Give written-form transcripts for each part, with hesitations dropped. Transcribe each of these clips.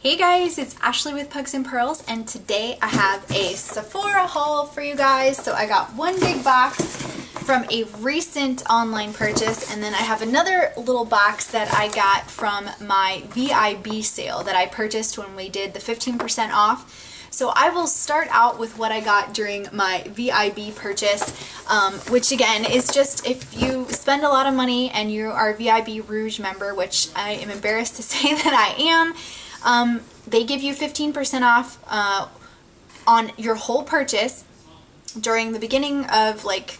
Hey guys, it's Ashley with Pugs and Pearls, and today I have a Sephora haul for you guys. So I got one big box from a recent online purchase, and then I have another little box that I got from my VIB sale that I purchased when we did the 15% off. So I will start out with what I got during my VIB purchase, which again is just if you spend a lot of money and you are a VIB Rouge member, which I am embarrassed to say that I am. They give you 15% off on your whole purchase during the beginning of, like,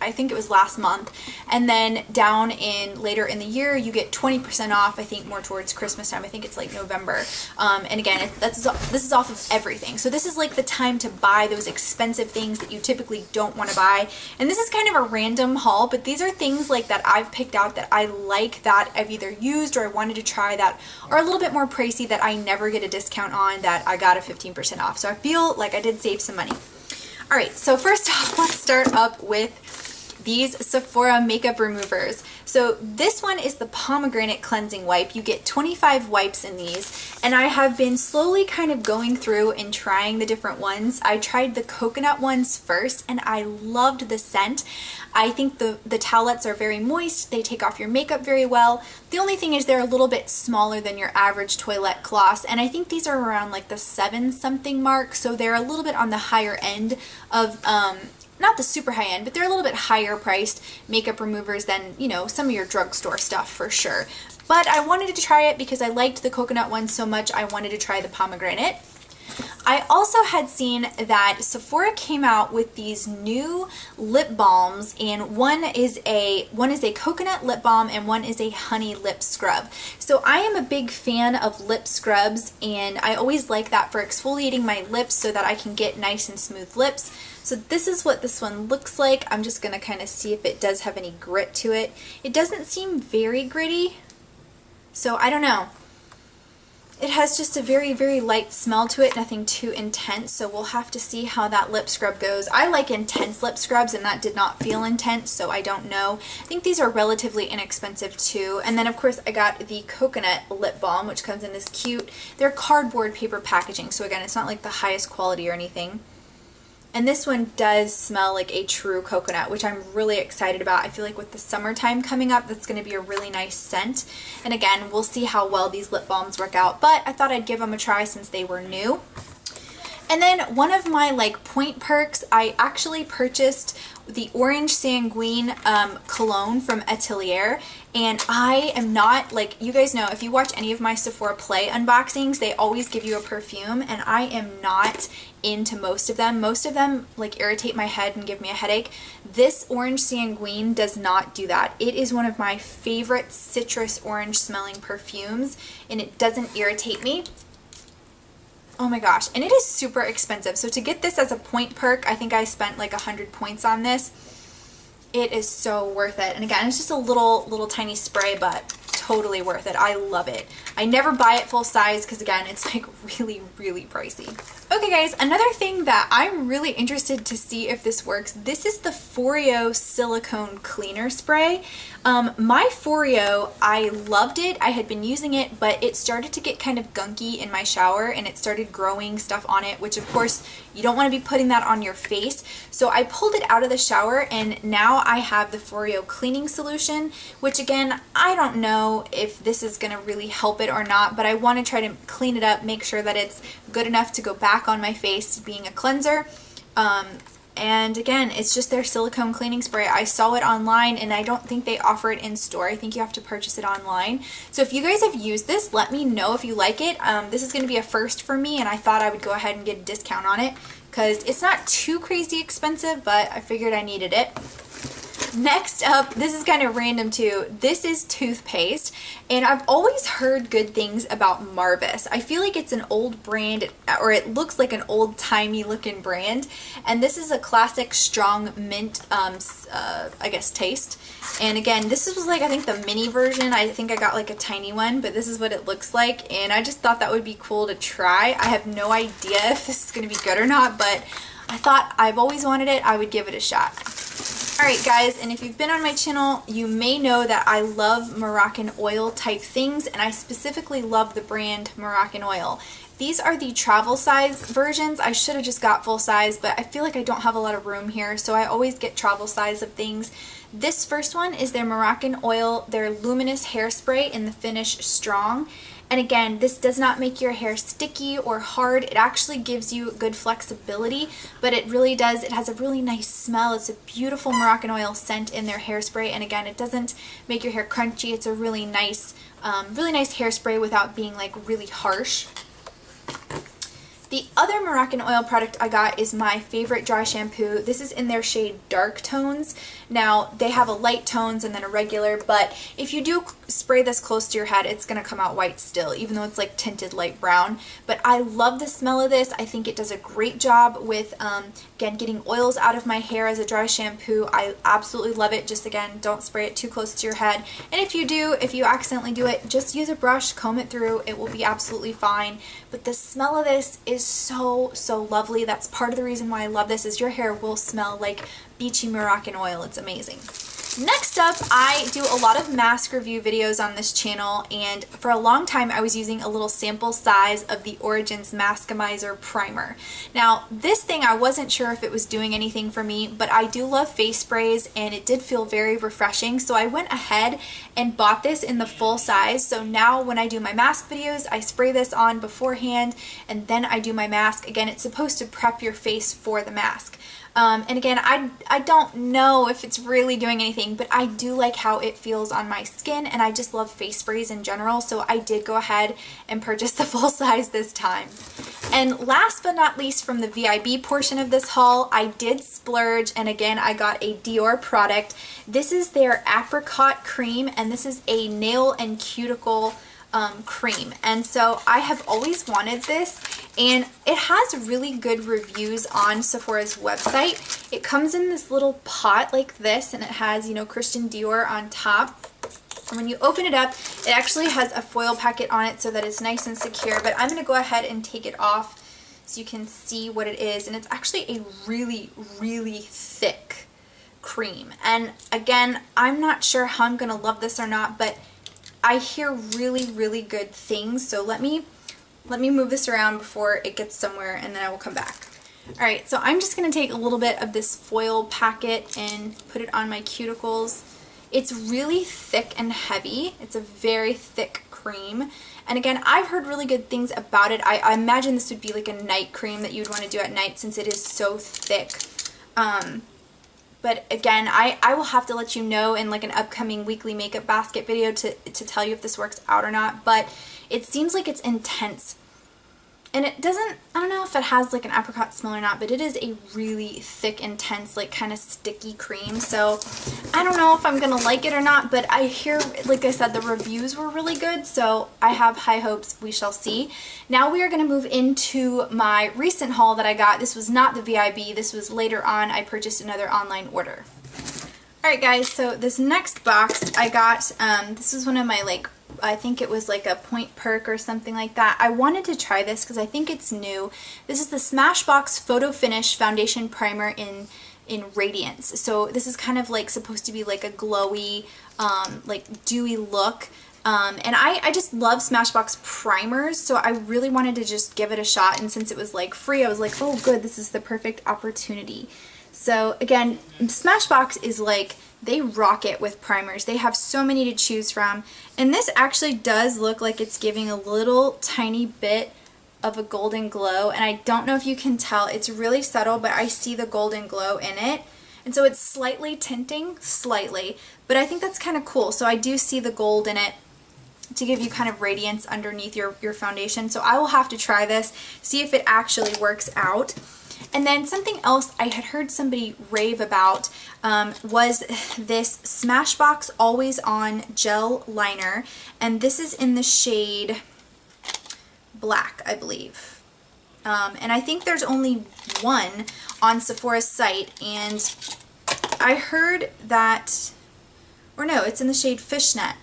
I think it was last month, and then down in later in the year you get 20% off. I think more towards Christmas time. I think it's like November. And again, this is off of everything. So this is like the time to buy those expensive things that you typically don't want to buy. And this is kind of a random haul, but these are things like that I've picked out that I like, that I've either used or I wanted to try, that are a little bit more pricey, that I never get a discount on, that I got a 15% off. So I feel like I did save some money. All right, so first off, let's start up with these Sephora makeup removers. So this one is the pomegranate cleansing wipe. You get 25 wipes in these, and I have been slowly kind of going through and trying the different ones. I tried the coconut ones first, and I loved the scent. I think the towelettes are very moist. They take off your makeup very well. The only thing is they're a little bit smaller than your average toilette cloths, and I think these are around like the 7 something mark, so they're a little bit on the higher end of not the super high end, but they're a little bit higher priced makeup removers than, you know, some of your drugstore stuff for sure. But I wanted to try it because I liked the coconut one so much. I wanted to try the pomegranate. I also had seen that Sephora came out with these new lip balms, and one is a coconut lip balm and one is a honey lip scrub. So I am a big fan of lip scrubs, and I always like that for exfoliating my lips so that I can get nice and smooth lips. So this is what this one looks like. I'm just going to kind of see if it does have any grit to it. It doesn't seem very gritty, so I don't know. It has just a very, very light smell to it, nothing too intense, so we'll have to see how that lip scrub goes. I like intense lip scrubs, and that did not feel intense, so I don't know. I think these are relatively inexpensive too. And then of course I got the coconut lip balm, which comes in this cute, they're cardboard paper packaging, so again, it's not like the highest quality or anything. And this one does smell like a true coconut, which I'm really excited about. I feel like with the summertime coming up, that's going to be a really nice scent. And again, we'll see how well these lip balms work out, but I thought I'd give them a try since they were new. And then one of my like point perks, I actually purchased the Orange Sanguine cologne from Atelier, and I am not, like, you guys know, if you watch any of my Sephora Play unboxings, they always give you a perfume, and I am not into most of them. Most of them like irritate my head and give me a headache. This Orange Sanguine does not do that. It is one of my favorite citrus orange smelling perfumes, and it doesn't irritate me. Oh my gosh, and it is super expensive. So to get this as a point perk, I think I spent like 100 points on this. It is so worth it. And again, it's just a little tiny spray, but totally worth it. I love it. I never buy it full size because again, it's like really, really pricey. Okay guys, another thing that I'm really interested to see if this works, this is the Foreo silicone cleaner spray. My Foreo, I loved it. I had been using it, but it started to get kind of gunky in my shower, and it started growing stuff on it, which of course you don't want to be putting that on your face. So I pulled it out of the shower, and now I have the Foreo cleaning solution, which again, I don't know if this is going to really help it or not, but I want to try to clean it up, make sure that it's good enough to go back on my face being a cleanser. And again, it's just their silicone cleaning spray. I saw it online, and I don't think they offer it in store. I think you have to purchase it online. So if you guys have used this, let me know if you like it. This is going to be a first for me, and I thought I would go ahead and get a discount on it because it's not too crazy expensive, but I figured I needed it. Next up, this is kind of random too. This is toothpaste, and I've always heard good things about Marvis. I feel like it's an old brand, or it looks like an old-timey looking brand, and this is a classic strong mint, I guess, taste. And again, this was like, I think the mini version. I think I got like a tiny one, but this is what it looks like, and I just thought that would be cool to try. I have no idea if this is going to be good or not, but I thought I've always wanted it. I would give it a shot. Alright guys, and if you've been on my channel, you may know that I love Moroccan oil type things, and I specifically love the brand Moroccan Oil. These are the travel size versions. I should have just got full size, but I feel like I don't have a lot of room here, so I always get travel size of things. This first one is their Moroccan Oil, their luminous hairspray in the finish Strong. And again, this does not make your hair sticky or hard. It actually gives you good flexibility, but it really does. It has a really nice smell. It's a beautiful Moroccan Oil scent in their hairspray. And again, it doesn't make your hair crunchy. It's a really nice hairspray without being like really harsh. The other Moroccan Oil product I got is my favorite dry shampoo. This is in their shade Dark Tones. Now, they have a light tones and then a regular, but if you do spray this close to your head, it's going to come out white still, even though it's like tinted light brown. But I love the smell of this. I think it does a great job with, again, getting oils out of my hair as a dry shampoo. I absolutely love it. Just again, don't spray it too close to your head. And if you accidentally do it, just use a brush, comb it through. It will be absolutely fine. But the smell of this is so lovely. That's part of the reason why I love this, is your hair will smell like beachy Moroccan oil. It's amazing. Next up, I do a lot of mask review videos on this channel, and for a long time I was using a little sample size of the Origins Maskimizer Primer. Now, this thing I wasn't sure if it was doing anything for me, but I do love face sprays and it did feel very refreshing, so I went ahead and bought this in the full size. So now when I do my mask videos, I spray this on beforehand and then I do my mask. Again, it's supposed to prep your face for the mask. And again, I don't know if it's really doing anything, but I do like how it feels on my skin, and I just love face sprays in general, so I did go ahead and purchase the full size this time. And last but not least, from the VIB portion of this haul, I did splurge, and again, I got a Dior product. This is their Apricot Cream, and this is a nail and cuticle cream, and so I have always wanted this, and it has really good reviews on Sephora's website. It comes in this little pot like this, and it has, you know, Christian Dior on top. And when you open it up, it actually has a foil packet on it so that it's nice and secure, but I'm going to go ahead and take it off so you can see what it is. And it's actually a really thick cream, and again, I'm not sure how I'm going to love this or not, but I hear really good things. So let me move this around before it gets somewhere, and then I will come back. Alright, so I'm just going to take a little bit of this foil packet and put it on my cuticles. It's really thick and heavy. It's a very thick cream. And again, I've heard really good things about it. I imagine this would be like a night cream that you would want to do at night since it is so thick. But again, I will have to let you know in like an upcoming weekly makeup basket video to tell you if this works out or not. But it seems like it's intense. And it doesn't, I don't know if it has like an apricot smell or not, but it is a really thick, intense, like kind of sticky cream. So I don't know if I'm going to like it or not, but I hear, like I said, the reviews were really good. So I have high hopes. We shall see. Now we are going to move into my recent haul that I got. This was not the VIB. This was later on. I purchased another online order. Alright guys, so this next box I got, this is one of my like, I think it was like a Point Perk or something like that. I wanted to try this because I think it's new. This is the Smashbox Photo Finish Foundation Primer in Radiance. So this is kind of like supposed to be like a glowy, like dewy look. And I just love Smashbox primers, so I really wanted to just give it a shot, and since it was like free, I was like, oh good, this is the perfect opportunity. So again, Smashbox is like, they rock it with primers. They have so many to choose from, and this actually does look like it's giving a little tiny bit of a golden glow, and I don't know if you can tell, it's really subtle, but I see the golden glow in it. And so it's slightly tinting, slightly, but I think that's kind of cool. So I do see the gold in it to give you kind of radiance underneath your foundation. So I will have to try this, see if it actually works out. And then something else I had heard somebody rave about was this Smashbox Always On Gel Liner. And this is in the shade Black, I believe. And I think there's only one on Sephora's site. And I heard that, or no, it's in the shade Fishnet.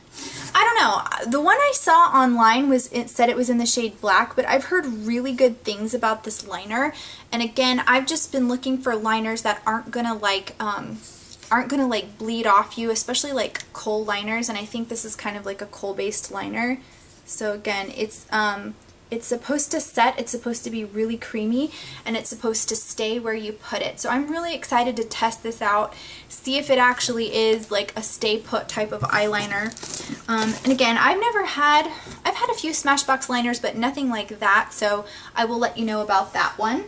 I don't know. The one I saw online it said it was in the shade Black, but I've heard really good things about this liner. And again, I've just been looking for liners that aren't gonna like aren't gonna like bleed off you, especially like kohl liners, and I think this is kind of like a kohl based liner. So again, it's supposed to set, it's supposed to be really creamy, and it's supposed to stay where you put it. So I'm really excited to test this out, see if it actually is like a stay put type of eyeliner. And again, I've had a few Smashbox liners, but nothing like that, so I will let you know about that one.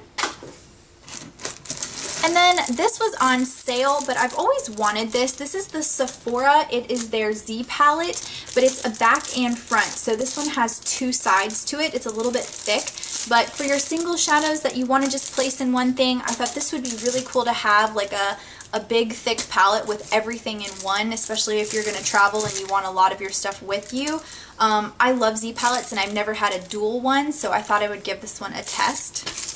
And then this was on sale, but I've always wanted this. This is the Sephora. It is their Z palette, but it's a back and front. So this one has two sides to it. It's a little bit thick, but for your single shadows that you want to just place in one thing, I thought this would be really cool to have like a big thick palette with everything in one, especially if you're going to travel and you want a lot of your stuff with you. I love Z palettes and I've never had a dual one, so I thought I would give this one a test.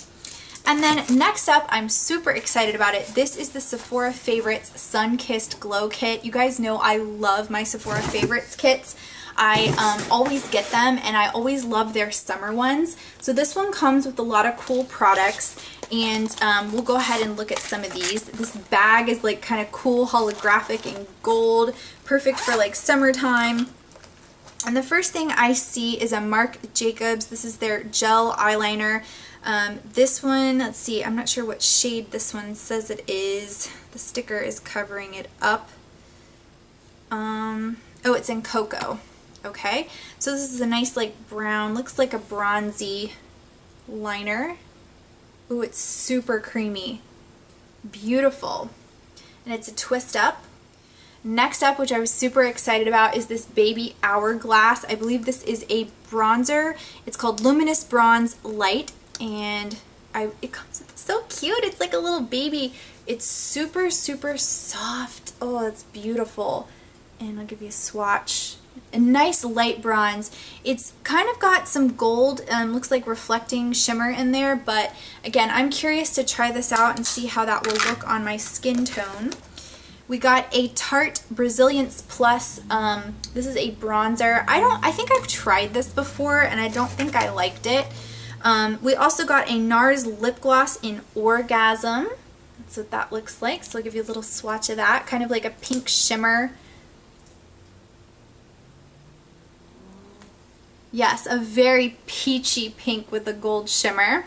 And then next up, I'm super excited about it. This is the Sephora Favorites Sun-Kissed Glow Kit. You guys know I love my Sephora Favorites kits. I always get them, and I always love their summer ones. So this one comes with a lot of cool products, and we'll go ahead and look at some of these. This bag is like kind of cool, holographic and gold, perfect for like summertime. And the first thing I see is a Marc Jacobs. This is their gel eyeliner. This one, let's see, I'm not sure what shade this one says it is. The sticker is covering it up. Oh, it's in cocoa. Okay, so this is a nice like brown, looks like a bronzy liner. Ooh, it's super creamy. Beautiful. And it's a twist up. Next up, which I was super excited about, is this Baby Hourglass. I believe this is a bronzer. It's called Luminous Bronze Light, and it comes with, it's so cute. It's like a little baby. It's super, super soft. Oh, it's beautiful. And I'll give you a swatch. A nice light bronze. It's kind of got some gold, looks like reflecting shimmer in there, but again, I'm curious to try this out and see how that will look on my skin tone. We got a Tarte Brazilians Plus. This is a bronzer. I think I've tried this before and I don't think I liked it. We also got a NARS lip gloss in Orgasm. That's what that looks like. So I'll give you a little swatch of that. Kind of like a pink shimmer. Yes, a very peachy pink with a gold shimmer.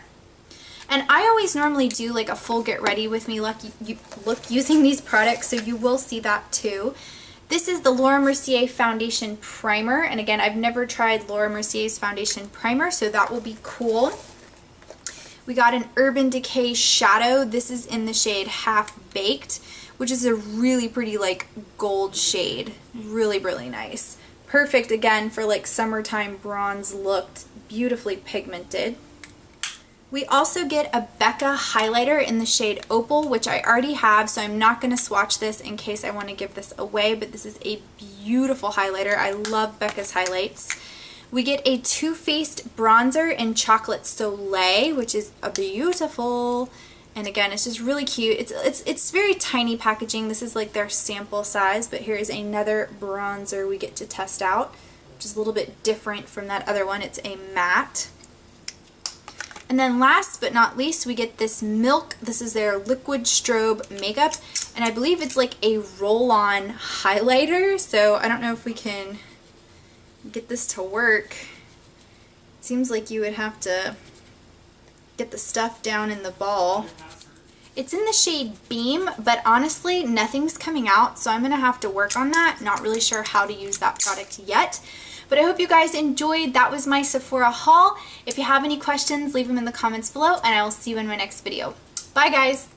And I always normally do like a full get ready with me look using these products, so you will see that too. This is the Laura Mercier Foundation Primer, and again, I've never tried Laura Mercier's Foundation Primer, so that will be cool. We got an Urban Decay Shadow. This is in the shade Half Baked, which is a really pretty like gold shade. Really, really nice. Perfect again for like summertime bronze looked, beautifully pigmented. We also get a Becca highlighter in the shade Opal, which I already have, so I'm not going to swatch this in case I want to give this away, but this is a beautiful highlighter. I love Becca's highlights. We get a Too Faced bronzer in Chocolate Soleil, which is a beautiful, and again, it's just really cute. It's very tiny packaging. This is like their sample size, but here is another bronzer we get to test out, which is a little bit different from that other one. It's a matte. And then last but not least, we get this Milk. This is their Liquid Strobe Makeup, and I believe it's like a roll-on highlighter, so I don't know if we can get this to work. It seems like you would have to get the stuff down in the ball. It's in the shade Beam, but honestly, nothing's coming out, so I'm going to have to work on that. Not really sure how to use that product yet. But I hope you guys enjoyed. That was my Sephora haul. If you have any questions, leave them in the comments below, and I will see you in my next video. Bye, guys!